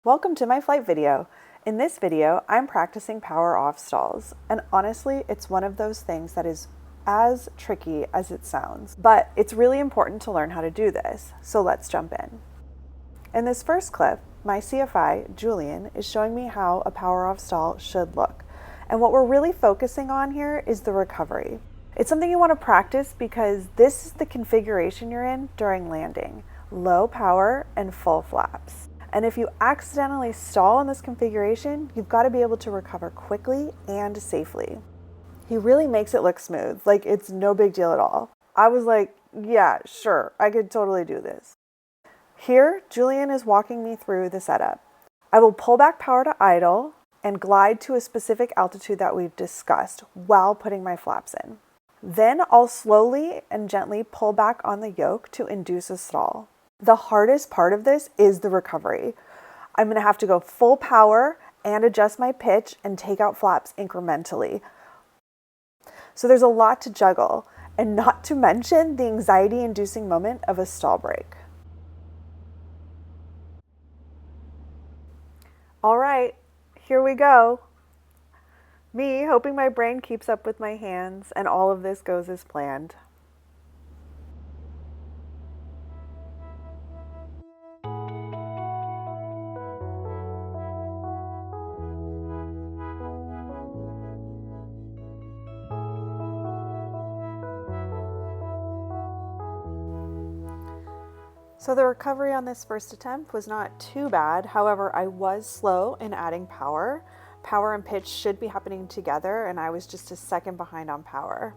Welcome to my flight video. In this video, I'm practicing power off stalls, and honestly, it's one of those things that is as tricky as it sounds, but it's really important to learn how to do this, so let's jump in. In this first clip, my CFI, Julian, is showing me how a power off stall should look, and what we're really focusing on here is the recovery. It's something you want to practice because this is the configuration you're in during landing, low power and full flaps. And if you accidentally stall in this configuration, you've got to be able to recover quickly and safely. He really makes it look smooth, like it's no big deal at all. I was like, yeah, sure, I could totally do this. Here, Julian is walking me through the setup. I will pull back power to idle and glide to a specific altitude that we've discussed while putting my flaps in. Then I'll slowly and gently pull back on the yoke to induce a stall. The hardest part of this is the recovery. I'm going to have to go full power and adjust my pitch and take out flaps incrementally. So there's a lot to juggle, and not to mention the anxiety-inducing moment of a stall break. All right, here we go. Me hoping my brain keeps up with my hands and all of this goes as planned. So the recovery on this first attempt was not too bad. However, I was slow in adding power. Power and pitch should be happening together, and I was just a second behind on power.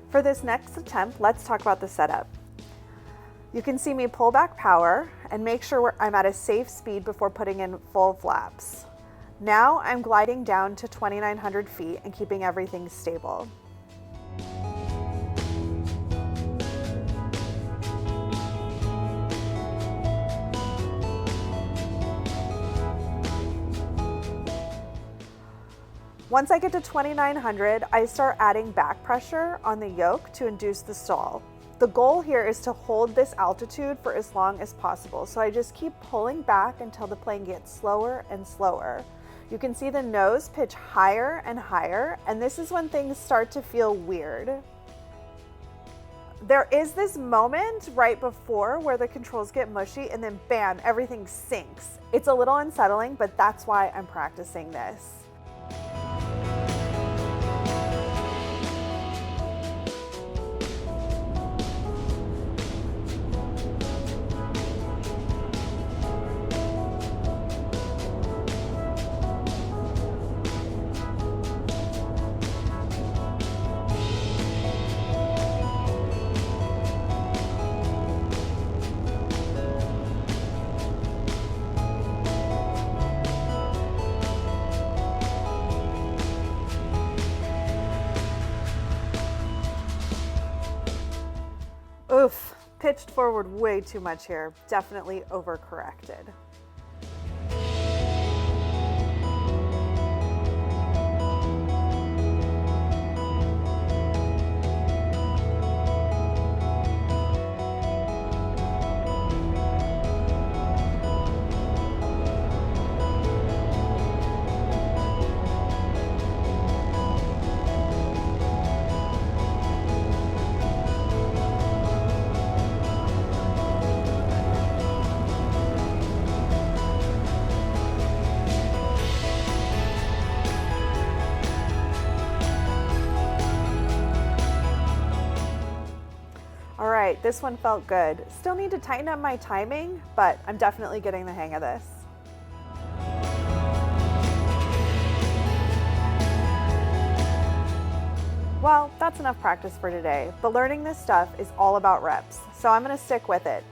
For this next attempt, let's talk about the setup. You can see me pull back power and make sure I'm at a safe speed before putting in full flaps. Now I'm gliding down to 2,900 feet and keeping everything stable. Once I get to 2,900, I start adding back pressure on the yoke to induce the stall. The goal here is to hold this altitude for as long as possible, so I just keep pulling back until the plane gets slower and slower. You can see the nose pitch higher and higher, and this is when things start to feel weird. There is this moment right before where the controls get mushy and then bam, everything sinks. It's a little unsettling, but that's why I'm practicing this. Oof, pitched forward way too much here. Definitely overcorrected. All right, this one felt good. Still need to tighten up my timing, but I'm definitely getting the hang of this. Well, that's enough practice for today, but learning this stuff is all about reps, so I'm gonna stick with it.